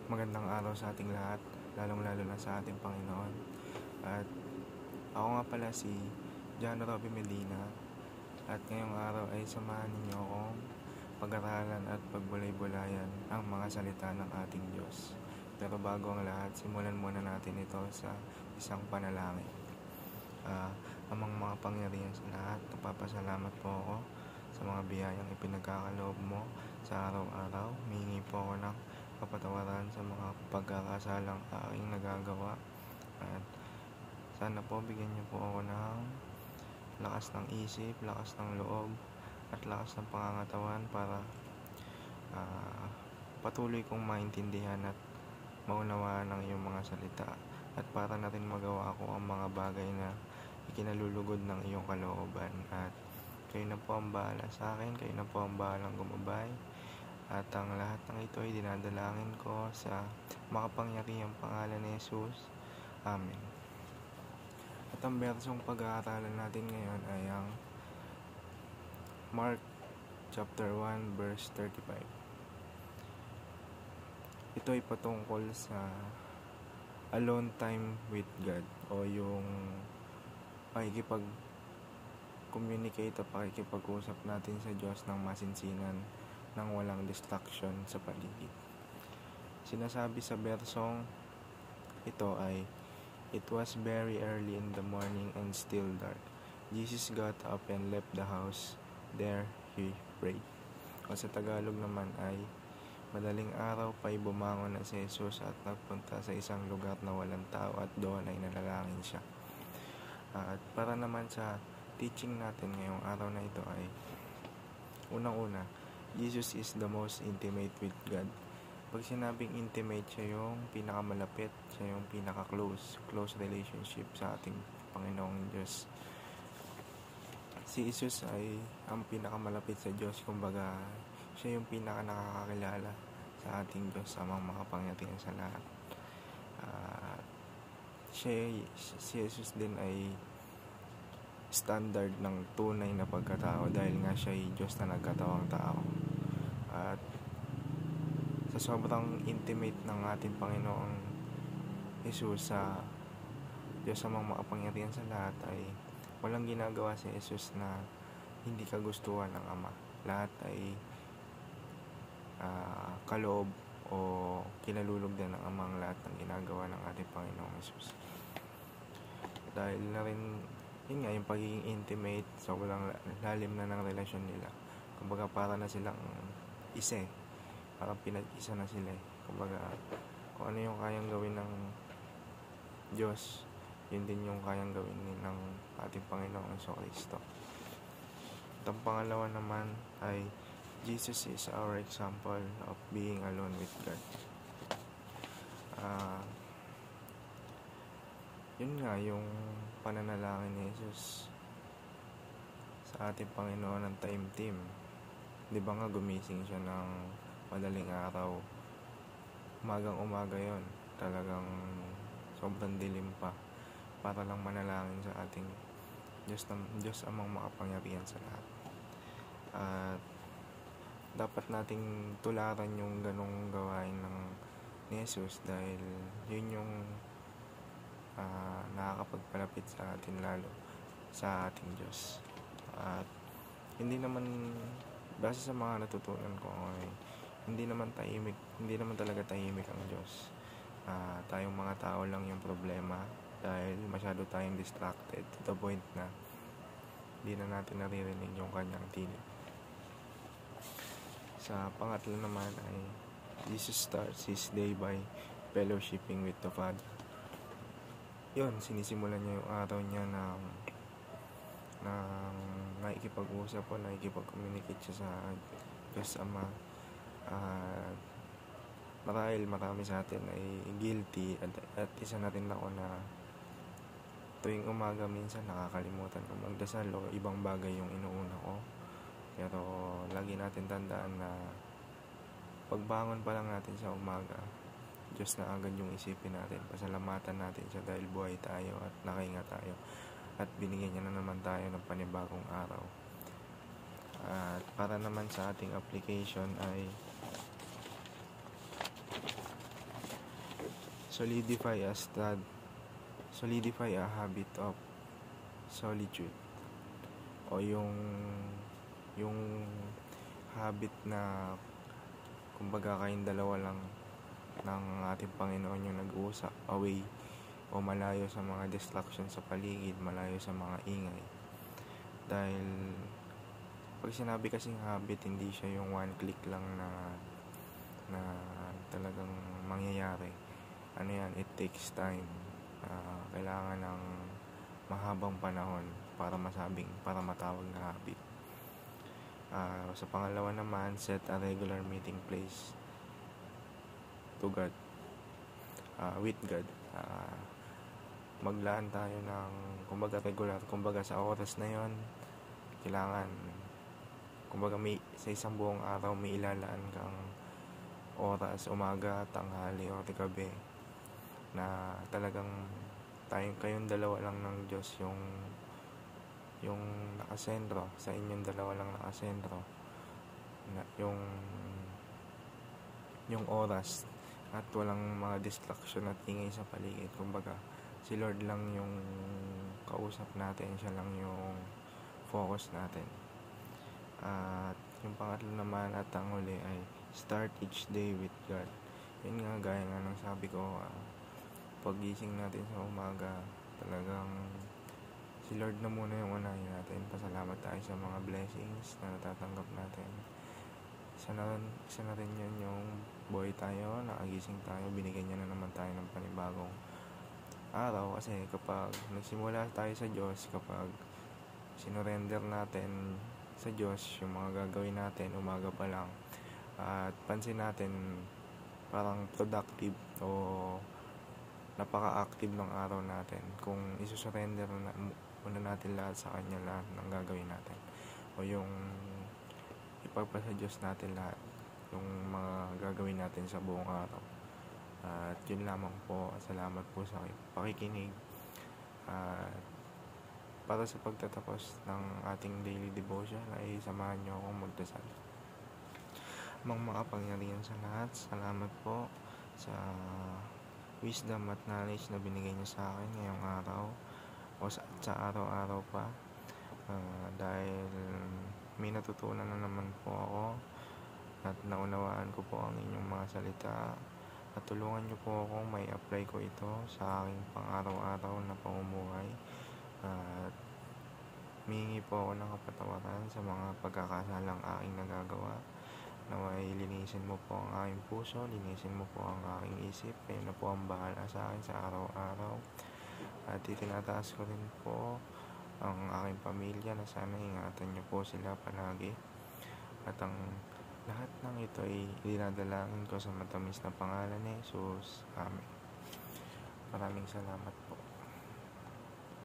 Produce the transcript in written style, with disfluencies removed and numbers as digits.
Magandang araw sa ating lahat, lalong-lalo na sa ating Panginoon. At ako nga pala si John Robby Medina, at ngayong araw ay samahan ninyo akong pag-aralan at pagbulay-bulayan ang mga salita ng ating Diyos. Pero bago ang lahat, simulan muna natin ito sa isang panalangin. Amang mga pangyarihan sa lahat, nagpapasalamat po ako sa mga biyayang ipinagkakaloob mo sa araw-araw. Humingi po ako ng kapatawaran sa mga pagkakasalang aking nagagawa, at sana po bigyan niyo po ako ng lakas ng isip, lakas ng loob, at lakas ng pangangatawan para patuloy kong maintindihan at maunawaan ang iyong mga salita, at para natin magawa ko ang mga bagay na ikinalulugod ng iyong kalooban. At kayo na po ang bahala sa akin, kayo na po ang bahalang gumabay. At ang lahat ng ito ay dinadalangin ko sa makapangyarihang pangalan ni Jesus. Amen. At ang bersong pag-aaralan natin ngayon ay ang Mark chapter 1 verse 35. Ito ay patungkol sa alone time with God, o yung pakikipag-communicate o pakikipag-usap natin sa Diyos ng masinsinan, nang walang distraction sa paligid. Sinasabi sa bersong ito ay, "It was very early in the morning and still dark. Jesus got up and left the house. There he prayed." O sa Tagalog naman ay, madaling araw pa'y bumangon na si Jesus at nagpunta sa isang lugar na walang tao, at doon ay nanalangin siya. At para naman sa teaching natin ngayong araw na ito ay, unang-una, Jesus is the most intimate with God. Pag sinabing intimate, siya yung pinakamalapit, siya yung pinaka-close relationship sa ating Panginoong Diyos. Si Jesus ay ang pinakamalapit sa Diyos, kumbaga siya yung pinaka-nakakakilala sa ating Diyos, amang makapangyarihan sa lahat. Si Jesus din ay standard ng tunay na pagkatao, dahil nga siya ay Diyos na nagkatawang tao. At sa sobrang intimate ng ating Panginoong Jesus sa Diyos amang makapangyarihan sa lahat, ay walang ginagawa si Jesus na hindi kagustuhan ng Ama. Lahat ay kaloob o kinalulog din ng Ama ang lahat ng ginagawa ng ating Panginoong Jesus. Dahil na rin, yun nga, yung pagiging intimate, sobrang lalim na ng relasyon nila. Kumbaga para na silang isa, parang pinag-isa na sila. Kumbaga kung ano yung kayang gawin ng Diyos, yun din yung kayang gawin ng ating Panginoong Jesucristo. At ang pangalawa naman ay, Jesus is our example of being alone with God. Yun nga yung pananalangin ni Jesus sa ating Panginoon ng time team. Di ba nga gumising siya ng madaling araw, umagang-umaga yon, talagang sobrang dilim pa, para lang manalangin sa ating Diyos amang makapangyarihan sa lahat. At dapat nating tularan yung ganong gawain ng ni Jesus, dahil yun yung nakakapagpalapit sa atin lalo sa ating Diyos. At hindi naman, base sa mga natutunan ko, hindi naman talaga tahimik ang Diyos. Tayong mga tao lang yung problema, dahil masyado tayong distracted to the point na hindi na natin naririnig yung kanyang tinig. Sa pangatlo naman ay, Jesus starts his day by fellowshipping with the Father. Yun, sinisimulan niya yung araw niya ng nakikipag-usap o nakikipag-communicate siya sa Diyos Ama. Marami sa atin ay guilty, at isa na rin ako na tuwing umaga minsan nakakalimutan ko magdasal o ibang bagay yung inuuna ko. Pero lagi natin tandaan na pagbangon pa lang natin sa umaga, Diyos na agad yung isipin natin. Pasalamatan natin siya dahil buhay tayo at nakahinga tayo, at binigyan niya na naman tayo ng panibagong araw. At para naman sa ating application ay, solidify a habit of solitude, o yung habit na kumbaga kayong dalawa lang ng ating Panginoon yung nag-uusap, away o malayo sa mga distraction sa paligid, malayo sa mga ingay. Dahil pag sinabi kasing habit, hindi siya yung one click lang na talagang mangyayari. Ano yan, it takes time. Kailangan ng mahabang panahon para matawag na habit. Sa pangalawa naman, set a regular meeting place to God, with God. Maglaan tayo ng regular, sa oras na yon, kailangan sa isang buong araw may ilalaan kang oras, umaga, tanghali o gabi, na talagang kayong dalawa lang ng Diyos yung nakasentro, sa inyong dalawa lang nakasentro na yung oras, at walang mga distraction at ingay sa paligid. Si Lord lang yung kausap natin, siya lang yung focus natin. At yung pangatlo naman at ang huli ay start each day with God. Yun nga, gaya nga ng sabi ko, paggising natin sa umaga, talagang si Lord na muna yung unahin natin. Pasalamat tayo sa mga blessings na natatanggap natin. Isa na rin yun yung buhay tayo, nakagising tayo, binigyan niya na naman tayo ng panibagong araw. Kasi kapag nagsimula tayo sa Diyos, kapag sinurrender natin sa Diyos yung mga gagawin natin umaga pa lang, at pansin natin parang productive o napaka-active ng araw natin kung isusurrender muna natin lahat sa Kanya, lahat ng gagawin natin, o yung ipagpasa Diyos natin lahat yung mga gagawin natin sa buong araw. At yun lamang po. Salamat po sa pakikinig. At para sa pagtatapos ng ating daily devotion ay samahan niyo akong magdasal. Amang makapangyarihan sa lahat, salamat po sa wisdom at knowledge na binigay niyo sa akin ngayong araw o sa araw-araw pa. Dahil may natutunan na naman po ako at naunawaan ko po ang inyong mga salita, at tulungan niyo po akong may apply ko ito sa aking pang-araw-araw na pamumuhay. At humingi po ako ng kapatawaran sa mga pagkakasalang aking nagagawa. Naway linisin mo po ang aking puso, linisin mo po ang aking isip. Kayo na po ang bahala sa akin sa araw-araw. At itinataas ko rin po ang aking pamilya na sana ingatan niyo po sila palagi. At ang lahat ng ito ay dinadalangin ko sa matamis na pangalan ni Jesus. Amen. Maraming salamat po.